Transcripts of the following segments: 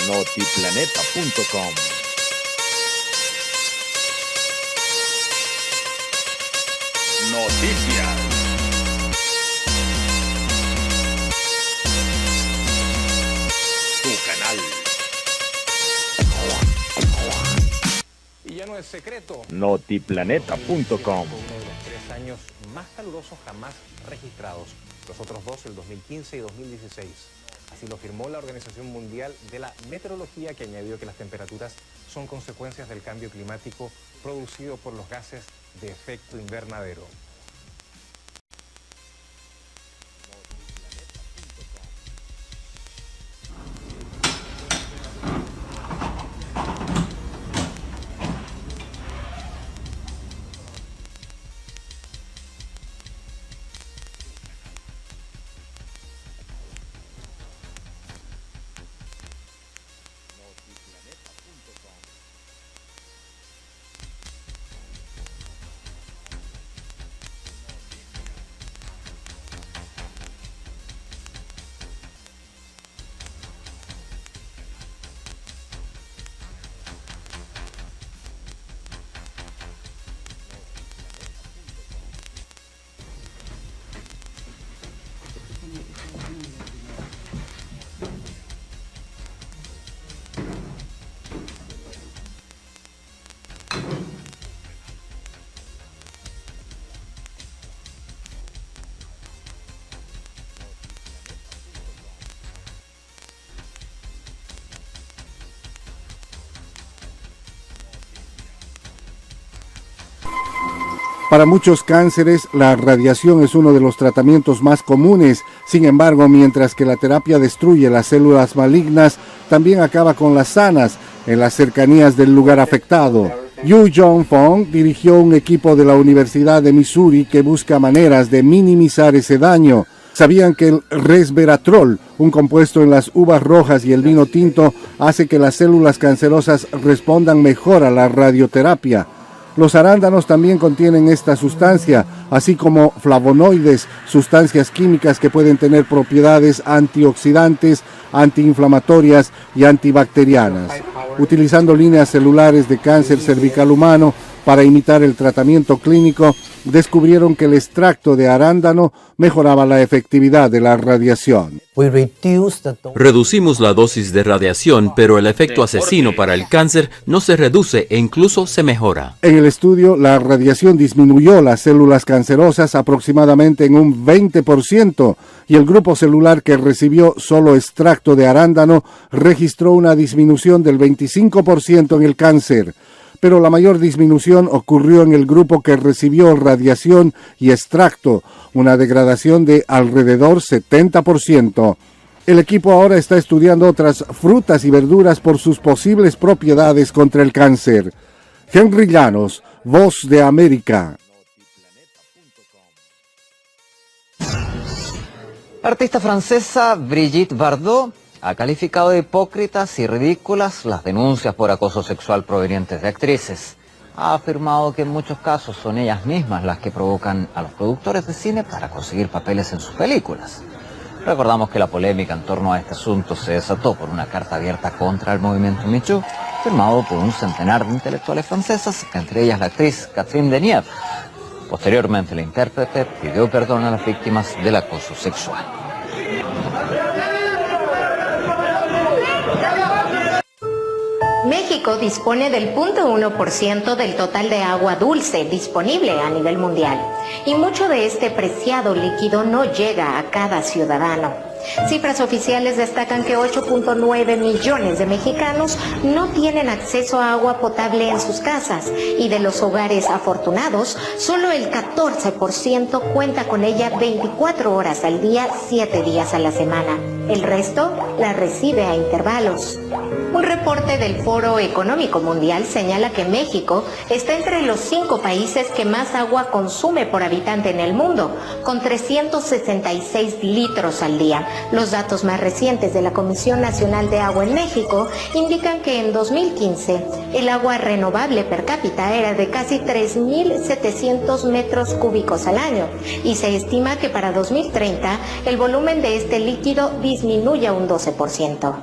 Notiplaneta.com. Noticias. Tu canal. Y ya no es secreto. Notiplaneta.com. Uno de los 3 años más calurosos jamás registrados. Los otros dos, el 2015 y 2016. Así lo afirmó la Organización Mundial de la Meteorología, que añadió que las temperaturas son consecuencias del cambio climático producido por los gases de efecto invernadero. Para muchos cánceres, la radiación es uno de los tratamientos más comunes. Sin embargo, mientras que la terapia destruye las células malignas, también acaba con las sanas en las cercanías del lugar afectado. Yu Jong-fong dirigió un equipo de la Universidad de Missouri que busca maneras de minimizar ese daño. ¿Sabían que el resveratrol, un compuesto en las uvas rojas y el vino tinto, hace que las células cancerosas respondan mejor a la radioterapia? Los arándanos también contienen esta sustancia, así como flavonoides, sustancias químicas que pueden tener propiedades antioxidantes, antiinflamatorias y antibacterianas. Utilizando líneas celulares de cáncer cervical humano para imitar el tratamiento clínico, descubrieron que el extracto de arándano mejoraba la efectividad de la radiación. Reducimos la dosis de radiación, pero el efecto asesino para el cáncer no se reduce e incluso se mejora. En el estudio, la radiación disminuyó las células cancerosas aproximadamente en un 20%, y el grupo celular que recibió solo extracto de arándano registró una disminución del 25% en el cáncer. Pero la mayor disminución ocurrió en el grupo que recibió radiación y extracto, una degradación de alrededor 70%. El equipo ahora está estudiando otras frutas y verduras por sus posibles propiedades contra el cáncer. Henry Llanos, Voz de América. La artista francesa Brigitte Bardot ha calificado de hipócritas y ridículas las denuncias por acoso sexual provenientes de actrices. Ha afirmado que en muchos casos son ellas mismas las que provocan a los productores de cine para conseguir papeles en sus películas. Recordamos que la polémica en torno a este asunto se desató por una carta abierta contra el movimiento Me Too, firmado por un centenar de intelectuales francesas, entre ellas la actriz Catherine Deneuve. Posteriormente, la intérprete pidió perdón a las víctimas del acoso sexual. México dispone del 0.1% del total de agua dulce disponible a nivel mundial, y mucho de este preciado líquido no llega a cada ciudadano. Cifras oficiales destacan que 8.9 millones de mexicanos no tienen acceso a agua potable en sus casas, y de los hogares afortunados, solo el 14% cuenta con ella 24 horas al día, 7 días a la semana. El resto la recibe a intervalos. Un reporte del Foro Económico Mundial señala que México está entre los 5 países que más agua consume por habitante en el mundo, con 366 litros al día. Los datos más recientes de la Comisión Nacional de Agua en México indican que en 2015 el agua renovable per cápita era de casi 3.700 metros cúbicos al año, y se estima que para 2030 el volumen de este líquido disminuya un 12%.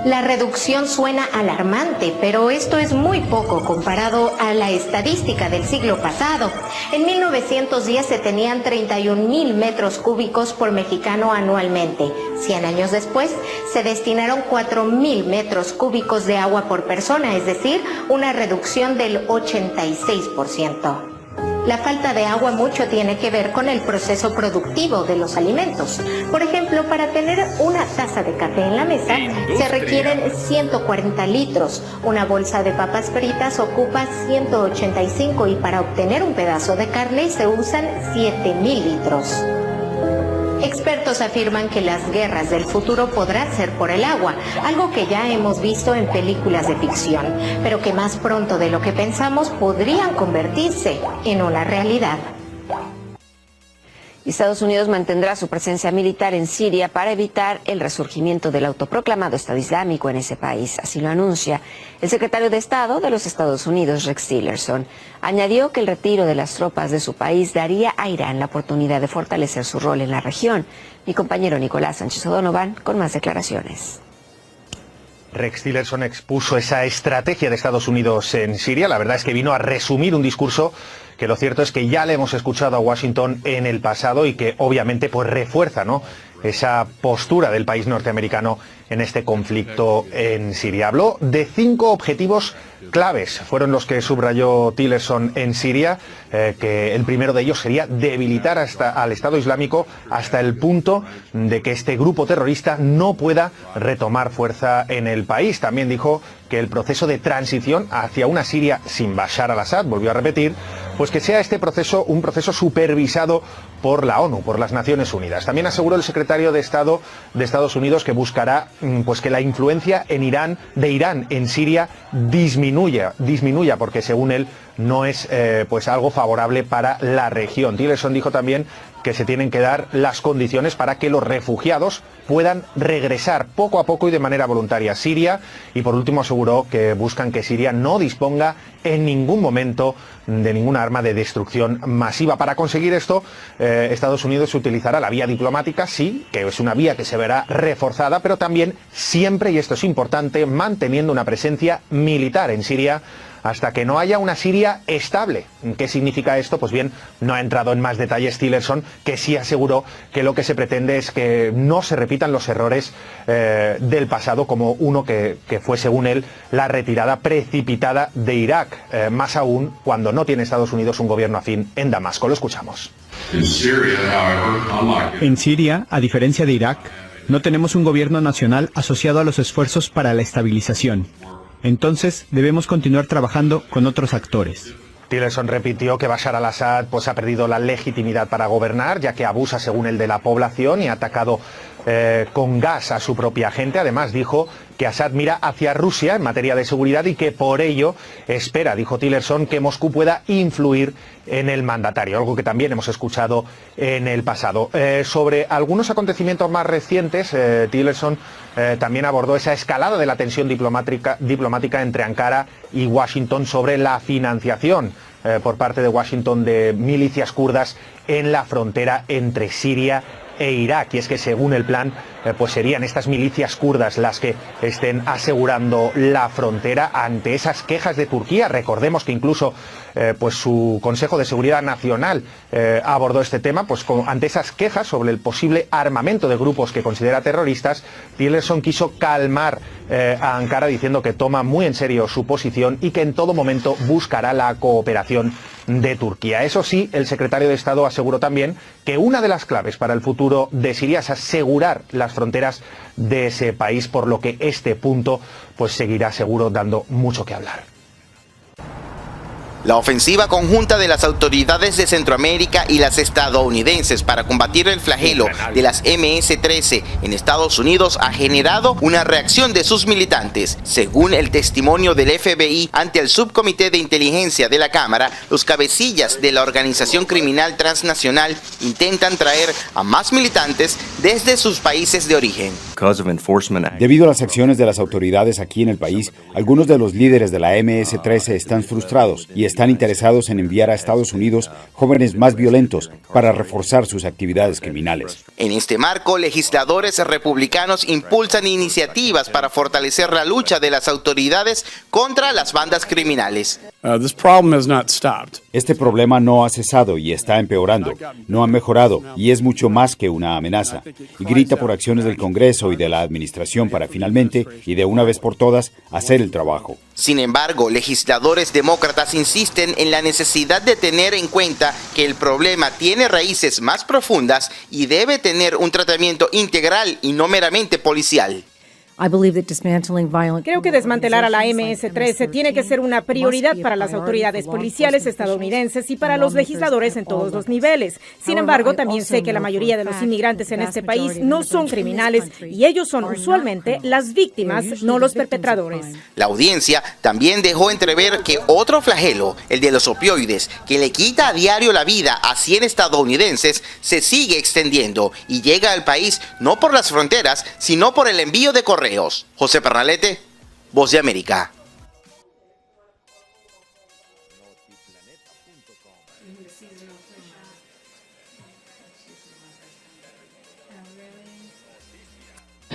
La reducción suena alarmante, pero esto es muy poco comparado a la estadística del siglo pasado. En 1910 se tenían 31.000 metros cúbicos por mexicano anualmente. 100 años después, se destinaron 4.000 metros cúbicos de agua por persona, es decir, una reducción del 86%. La falta de agua mucho tiene que ver con el proceso productivo de los alimentos. Por ejemplo, para tener una taza de café en la mesa se requieren 140 litros. Una bolsa de papas fritas ocupa 185 y para obtener un pedazo de carne se usan 7.000 litros. Expertos afirman que las guerras del futuro podrán ser por el agua, algo que ya hemos visto en películas de ficción, pero que más pronto de lo que pensamos podrían convertirse en una realidad. Estados Unidos mantendrá su presencia militar en Siria para evitar el resurgimiento del autoproclamado Estado Islámico en ese país. Así lo anuncia el secretario de Estado de los Estados Unidos, Rex Tillerson. Añadió que el retiro de las tropas de su país daría a Irán la oportunidad de fortalecer su rol en la región. Mi compañero Nicolás Sánchez O'Donovan con más declaraciones. Rex Tillerson expuso esa estrategia de Estados Unidos en Siria. La verdad es que vino a resumir un discurso que lo cierto es que ya le hemos escuchado a Washington en el pasado y que obviamente pues refuerza, ¿no?, esa postura del país norteamericano en este conflicto en Siria. Habló de 5 objetivos claves, fueron los que subrayó Tillerson en Siria, que el primero de ellos sería debilitar al Estado Islámico hasta el punto de que este grupo terrorista no pueda retomar fuerza en el país. También dijo que el proceso de transición hacia una Siria sin Bashar al-Assad, volvió a repetir, pues que sea este proceso un proceso supervisado por la ONU, por las Naciones Unidas. También aseguró el secretario de Estado de Estados Unidos que buscará pues que la influencia de Irán en Siria disminuya, porque según él no es pues algo favorable para la región. Tillerson dijo también que se tienen que dar las condiciones para que los refugiados puedan regresar poco a poco y de manera voluntaria a Siria, y por último aseguró que buscan que Siria no disponga en ningún momento de ninguna arma de destrucción masiva. Para conseguir esto, Estados Unidos utilizará la vía diplomática, sí, que es una vía que se verá reforzada, pero también siempre, y esto es importante, manteniendo una presencia militar en Siria hasta que no haya una Siria estable. ¿Qué significa esto? Pues bien, no ha entrado en más detalles Tillerson, que sí aseguró que lo que se pretende es que no se repitan los errores del pasado, como uno que fue, según él, la retirada precipitada de Irak, más aún cuando no tiene Estados Unidos un gobierno afín en Damasco. Lo escuchamos. En Siria, a diferencia de Irak, no tenemos un gobierno nacional asociado a los esfuerzos para la estabilización. Entonces, debemos continuar trabajando con otros actores. Tillerson repitió que Bashar al-Assad pues ha perdido la legitimidad para gobernar, ya que abusa, según él, de la población y ha atacado con gas a su propia gente. Además dijo que Assad mira hacia Rusia en materia de seguridad y que por ello espera, dijo Tillerson, que Moscú pueda influir en el mandatario, algo que también hemos escuchado en el pasado. Sobre algunos acontecimientos más recientes, Tillerson también abordó esa escalada de la tensión diplomática entre Ankara y Washington sobre la financiación por parte de Washington de milicias kurdas en la frontera entre Siria e Irak. Y es que según el plan, pues serían estas milicias kurdas las que estén asegurando la frontera ante esas quejas de Turquía. Recordemos que incluso pues su Consejo de Seguridad Nacional abordó este tema, pues ante esas quejas sobre el posible armamento de grupos que considera terroristas. Tillerson quiso calmar a Ankara diciendo que toma muy en serio su posición y que en todo momento buscará la cooperación de Turquía. Eso sí, el secretario de Estado aseguró también que una de las claves para el futuro de Siria es asegurar las fronteras de ese país, por lo que este punto pues seguirá seguro dando mucho que hablar. La ofensiva conjunta de las autoridades de Centroamérica y las estadounidenses para combatir el flagelo de las MS-13 en Estados Unidos ha generado una reacción de sus militantes. Según el testimonio del FBI ante el Subcomité de Inteligencia de la Cámara, los cabecillas de la organización criminal transnacional intentan traer a más militantes desde sus países de origen. Debido a las acciones de las autoridades aquí en el país, algunos de los líderes de la MS-13 están frustrados y están interesados en enviar a Estados Unidos jóvenes más violentos para reforzar sus actividades criminales. En este marco, legisladores republicanos impulsan iniciativas para fortalecer la lucha de las autoridades contra las bandas criminales. Este problema no ha cesado y está empeorando, no ha mejorado y es mucho más que una amenaza. Y grita por acciones del Congreso y de la administración para finalmente, y de una vez por todas, hacer el trabajo. Sin embargo, legisladores demócratas insisten en la necesidad de tener en cuenta que el problema tiene raíces más profundas y debe tener un tratamiento integral y no meramente policial. Creo que desmantelar a la MS-13 tiene que ser una prioridad para las autoridades policiales estadounidenses y para los legisladores en todos los niveles. Sin embargo, también sé que la mayoría de los inmigrantes en este país no son criminales y ellos son usualmente las víctimas, no los perpetradores. La audiencia también dejó entrever que otro flagelo, el de los opioides, que le quita a diario la vida a 100 estadounidenses, se sigue extendiendo y llega al país no por las fronteras, sino por el envío de correos. José Pernalete, Voz de América.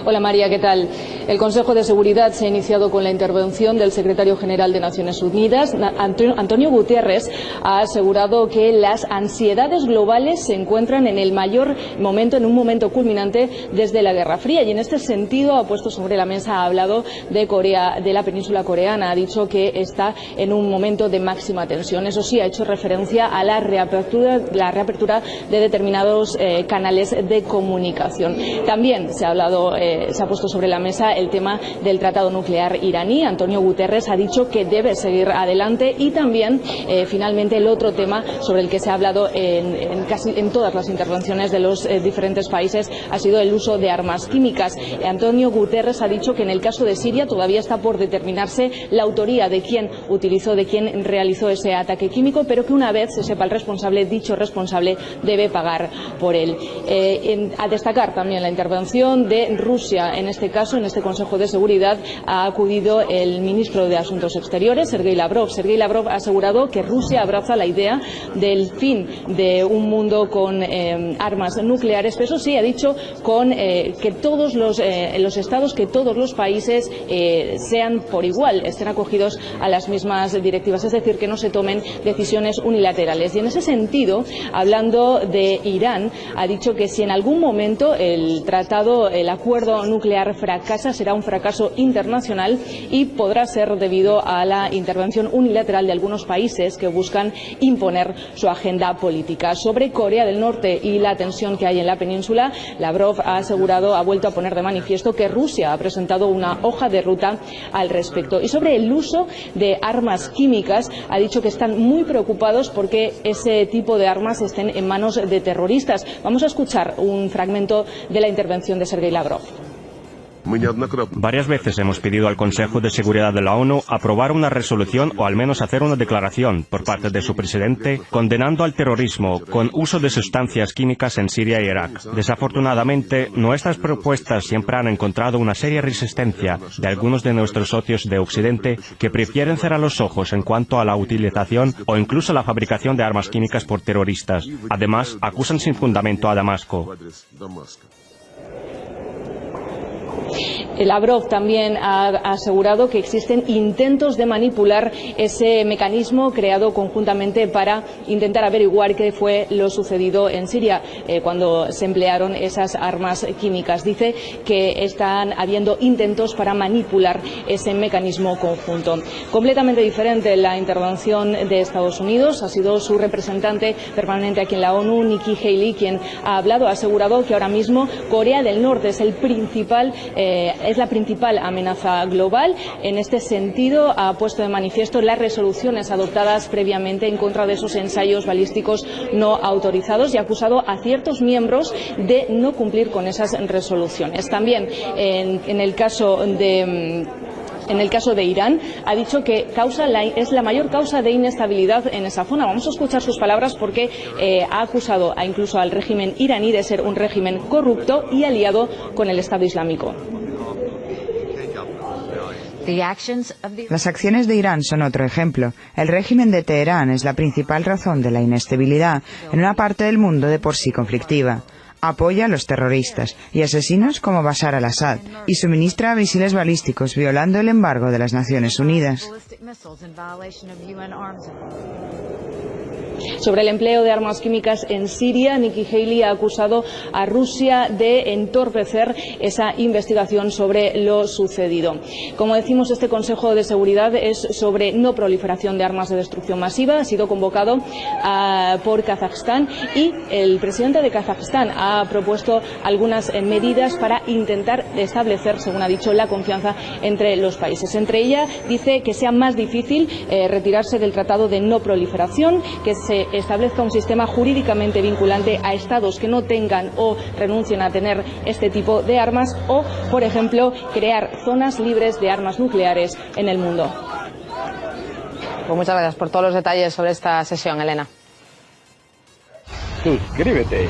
Hola María, ¿qué tal? El Consejo de Seguridad se ha iniciado con la intervención del secretario general de Naciones Unidas. Antonio Guterres ha asegurado que las ansiedades globales se encuentran en el mayor momento, en un momento culminante desde la Guerra Fría, y en este sentido ha puesto sobre la mesa, ha hablado de Corea, de la península coreana, ha dicho que está en un momento de máxima tensión. Eso sí, ha hecho referencia a la reapertura de determinados canales de comunicación. También se ha hablado se ha puesto sobre la mesa el tema del tratado nuclear iraní. Antonio Guterres ha dicho que debe seguir adelante, y también finalmente el otro tema sobre el que se ha hablado en todas las intervenciones de los diferentes países ha sido el uso de armas químicas. Antonio Guterres ha dicho que en el caso de Siria todavía está por determinarse la autoría de quién utilizó, de quién realizó ese ataque químico, pero que una vez se sepa el responsable, dicho responsable debe pagar por él. A destacar también la intervención de Rusia. En este caso, en este Consejo de Seguridad, ha acudido el ministro de Asuntos Exteriores, Sergei Lavrov. Sergei Lavrov ha asegurado que Rusia abraza la idea del fin de un mundo con armas nucleares, pero eso sí, ha dicho que todos los estados, que todos los países sean por igual, estén acogidos a las mismas directivas, es decir, que no se tomen decisiones unilaterales. Y en ese sentido, hablando de Irán, ha dicho que si en algún momento el acuerdo nuclear fracasa, será un fracaso internacional y podrá ser debido a la intervención unilateral de algunos países que buscan imponer su agenda política. Sobre Corea del Norte y la tensión que hay en la península, Lavrov ha vuelto a poner de manifiesto que Rusia ha presentado una hoja de ruta al respecto. Y sobre el uso de armas químicas, ha dicho que están muy preocupados porque ese tipo de armas estén en manos de terroristas. Vamos a escuchar un fragmento de la intervención de Sergei Lavrov. Varias veces hemos pedido al Consejo de Seguridad de la ONU aprobar una resolución o al menos hacer una declaración por parte de su presidente condenando al terrorismo con uso de sustancias químicas en Siria y Irak. Desafortunadamente, nuestras propuestas siempre han encontrado una seria resistencia de algunos de nuestros socios de Occidente que prefieren cerrar los ojos en cuanto a la utilización o incluso la fabricación de armas químicas por terroristas. Además, acusan sin fundamento a Damasco. Lavrov también ha asegurado que existen intentos de manipular ese mecanismo creado conjuntamente para intentar averiguar qué fue lo sucedido en Siria cuando se emplearon esas armas químicas. Dice que están habiendo intentos para manipular ese mecanismo conjunto. Completamente diferente la intervención de Estados Unidos. Ha sido su representante permanente aquí en la ONU, Nikki Haley, quien ha hablado, ha asegurado que ahora mismo Corea del Norte es la principal amenaza global. En este sentido, ha puesto de manifiesto las resoluciones adoptadas previamente en contra de esos ensayos balísticos no autorizados y ha acusado a ciertos miembros de no cumplir con esas resoluciones. También en el caso de En el caso de Irán, ha dicho que es la mayor causa de inestabilidad en esa zona. Vamos a escuchar sus palabras porque ha acusado incluso al régimen iraní de ser un régimen corrupto y aliado con el Estado Islámico. Las acciones de Irán son otro ejemplo. El régimen de Teherán es la principal razón de la inestabilidad en una parte del mundo de por sí conflictiva. Apoya a los terroristas y asesinos como Bashar al-Assad y suministra misiles balísticos violando el embargo de las Naciones Unidas. Sobre el empleo de armas químicas en Siria, Nikki Haley ha acusado a Rusia de entorpecer esa investigación sobre lo sucedido. Como decimos, este Consejo de Seguridad es sobre no proliferación de armas de destrucción masiva. Ha sido convocado por Kazajstán y el presidente de Kazajstán ha propuesto algunas medidas para intentar establecer, según ha dicho, la confianza entre los países. Entre ellas, dice que sea más difícil retirarse del Tratado de No Proliferación, que se establezca un sistema jurídicamente vinculante a estados que no tengan o renuncien a tener este tipo de armas o, por ejemplo, crear zonas libres de armas nucleares en el mundo. Pues muchas gracias por todos los detalles sobre esta sesión, Elena. Suscríbete.